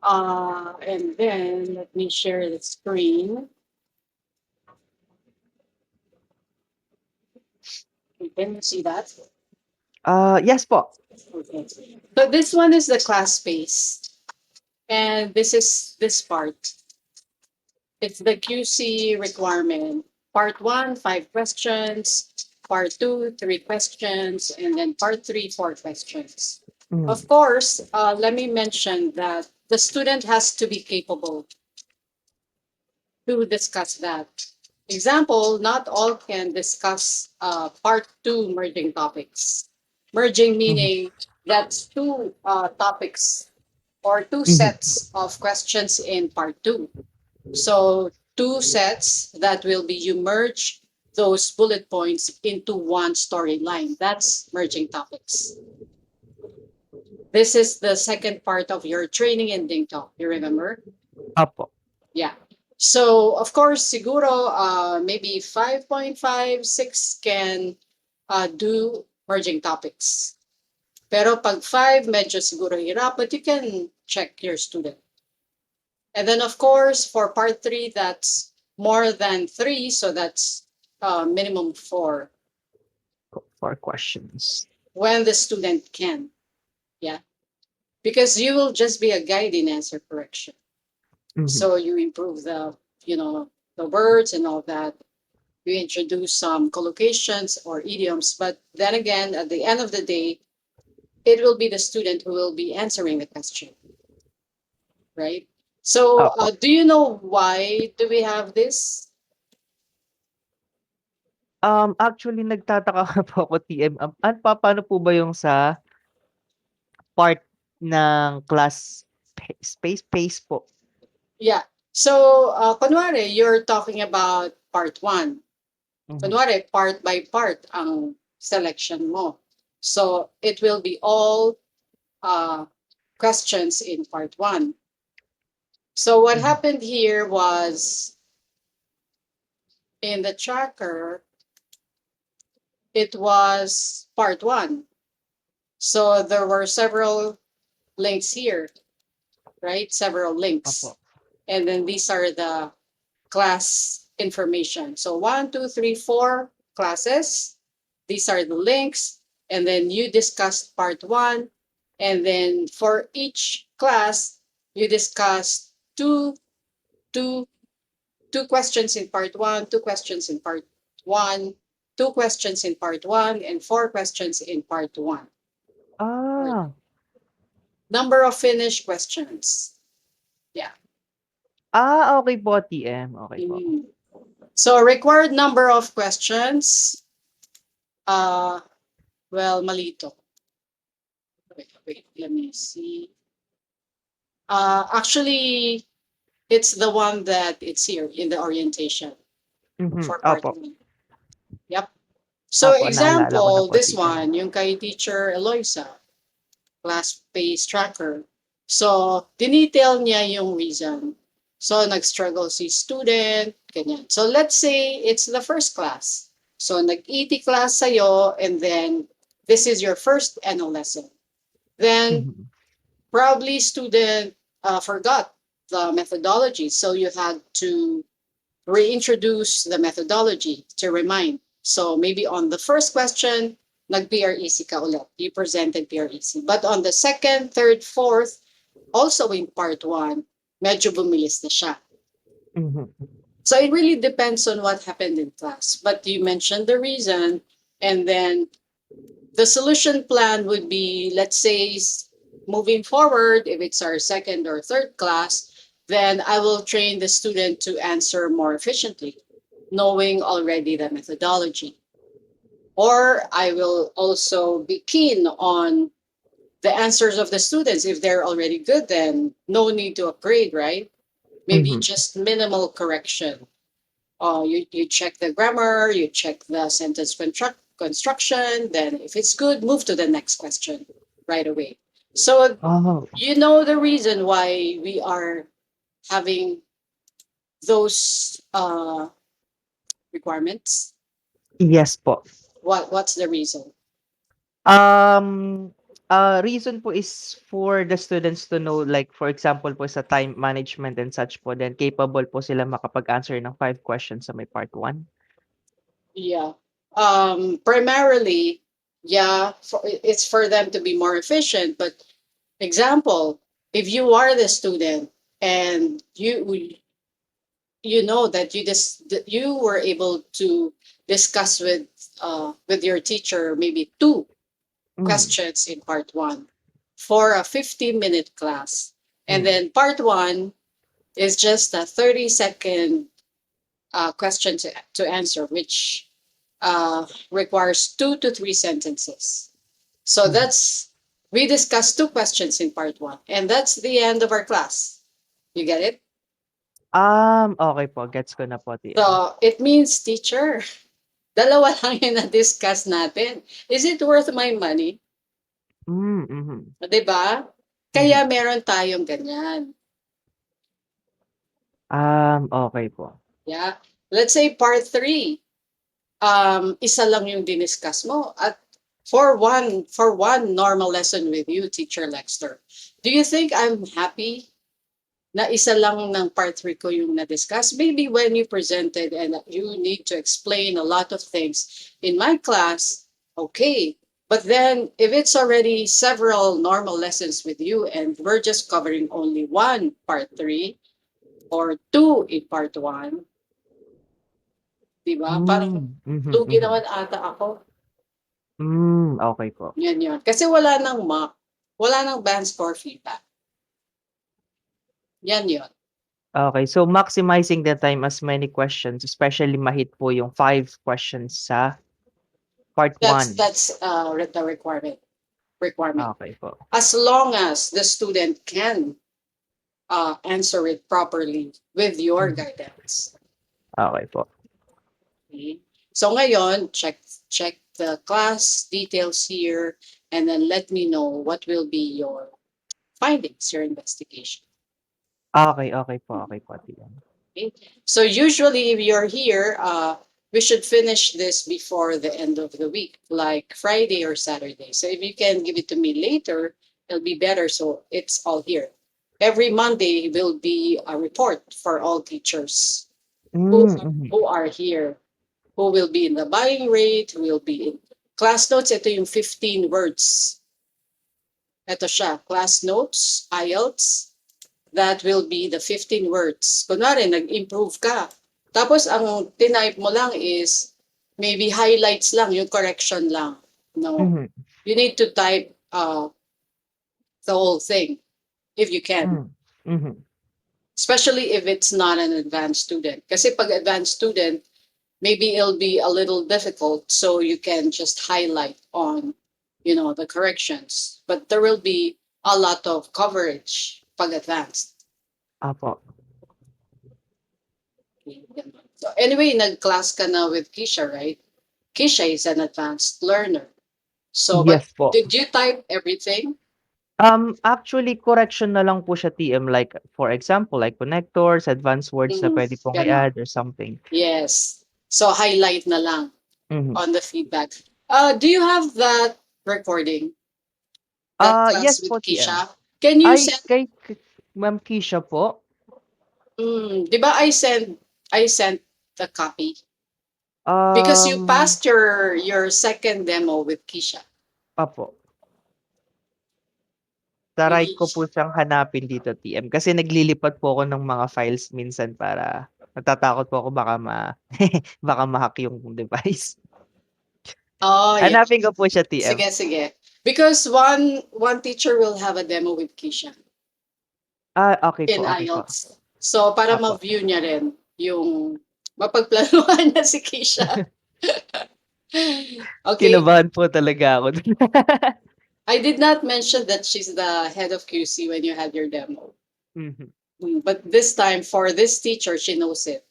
And then let me share the screen. Can you see that? Yes po. Okay. So this one is the class space. And this is this part. It's the QC requirement. Part one, 5 questions. Part two, 3 questions. And then part three, 4 questions. Of Mhm. course, let me mention that the student has to be capable to discuss that. Example, not all can discuss part two merging topics. Merging Mhm. meaning that's two topics or two Mhm. sets of questions in part two. So two sets that will be you merge those bullet points into one storyline. That's merging topics. This is the second part of your training ending talk. You remember? Opo. Yeah. So of course, siguro maybe 5.5, 6 can do merging topics. Pero pag 5, medyo siguro hirap, but you can check your student. And then of course, for part 3, that's more than 3, so that's minimum 4 4 questions. when the student can. Yeah. Because you will just be a guide in answer correction. Mhm. So you improve the words and all that. You introduce some collocations or idioms, but then again, at the end of the day, it will be the student who will be answering the question, right? So, Opo. do you know why do we have this? Actually nagtataka nga po ako TM, paano po ba yung sa part ng class space po? Yeah. So, kunwari, you're talking about part one. Mhm. Kunwari, part by part ang selection mo. So, it will be all uh, questions in part one. So, what Mhm. happened here was in the tracker, it was part one. So there were several links here, right? Several links. Opo. And then these are the class information. So one, two, three, 4 classes. These are the links. And then you discussed part one. And then for each class, you discussed two, two questions in part one, 2 questions in part one, 2 questions in part one, and 4 questions in part one. Ah, Number of finished questions. Yeah. okey po TM, okey po. Mhm. So required number of questions. Uh, well, malito. Wait, let me see. Actually, it's the one that it's here in the orientation Mhm, for part opo. one. Yep. So Opo, naalala ko na example, po this TM. one, yung kay teacher Eloisa, class pace tracker. So, dinetail niya yung reason. So, nag-struggle si student, ganyan. So, let's say it's the first class. So, nag-ET class sa'yo, and then this is your first NO lesson. Then, Mhm. probably student forgot the methodology. So, you had to reintroduce the methodology to remind. So maybe on the first question, nag-PREC ka ulit. You presented PREC. But on the second, third, fourth, also in part one, medyo bumilis na siya. Mhm. So it really depends on what happened in class. But you mentioned the reason, and then the solution plan would be, let's say, moving forward, if it's our second or third class, then I will train the student to answer more efficiently, knowing already the methodology. Or I will also be keen on the answers of the students. If they're already good, then no need to upgrade, right? Maybe Mhm. just minimal correction. You check the grammar, you check the sentence construction, then if it's good, move to the next question right away. So Oh, you know the reason why we are having those requirements. yes po. What's the reason? Um, Reason po is for the students to know, like for example po sa time management and such po, then capable po sila makapag-answer ng 5 questions sa may part 1. Yeah. Primarily, yeah, it's for them to be more efficient. But example, if you are the student and you know that that you were able to discuss with your teacher maybe 2 Mm. questions in part 1 for a 50-minute class, and Mm. then part 1 is just a 30-second question to answer, which requires 2 to 3 sentences. So Mhm. we discussed 2 questions in part 1, and that's the end of our class. You get it? Okay po, gets ko na po, TM. So it means, teacher, dalawa lang yung na-discuss natin. Is it worth my money? Mhm. 'Di ba? Kaya Mhm. meron tayong ganyan. Okay po. Yeah. Let's say part 3, isa lang yung diniscuss mo at for one normal lesson with you, Teacher Lexter. Do you think I'm happy na isa lang ng part 3 ko yung na-discuss? Maybe when you presented and you need to explain a lot of things in my class, okay. But then if it's already several normal lessons with you and we're just covering only one part 3 or 2 in part 1, di ba? Parang lugi Mhm. naman ata ako. Okay po. Yan yun. Kasi wala nang mock, wala nang band score feedback. Yan yun. Okay, so maximizing the time as many questions, especially mahit po yung 5 questions sa part That's 1. that's the requirement. Okay po. As long as the student can answer it properly with your Mhm. guidance. Okay po. Okay? So ngayon, check the class details here, and then let me know what will be your findings, your investigation. Okay po, TM. Okay? So usually if you're here, we should finish this before the end of the week, like Friday or Saturday. So if you can give it to me later, it'll be better. So it's all here. Every Monday will be a report for all teachers who, Mhm. who are here, who will be in the buying rate, who will be in class notes. Ito yung 15 words. Ito siya, class notes, IELTS. That will be the 15 words. Kunwari, nag-improve ka. Tapos, ang tinype mo lang is maybe highlights lang, yung correction lang. No. Mhm. You need to type the whole thing if you can. Mhm. Mhm. Especially if it's not an advanced student. Kasi pag advanced student, maybe it'll be a little difficult, so you can just highlight on, the corrections. But there will be a lot of coverage pag advanced. Opo. So anyway, nag-class ka na with Kisha, right? Kisha is an advanced learner. So, but Yes po. did you type everything? Actually correction na lang po siya, TM, like for example, like connectors, advanced words na pwede pong Ganon. i-add or something. Yes. So highlight na lang Mhm. on the feedback. Do you have that recording? That class Yes with po, TM. Kisha? Can you Ay, send? kay Ma'am Kisha po? Di ba I sent the copy because you Um, passed your second demo with Kisha. Opo. Try Maybe. ko po siyang hanapin dito, TM, kasi naglilipat po ako ng mga files minsan para natatakot po ako baka baka ma-hack yung device. Oh, yeah. Hanapin ko po siya, TM. Sige, sige. Because one teacher will have a demo with Kisha Okay in po, okay po. IELTS. So, para Opo. ma-view niya rin yung mapagplanuhan niya si Kisha. Okay. Kinabahan po talaga ako dun. I did not mention that she's the head of QC when you had your demo. Mhm. But this time, for this teacher, she knows it.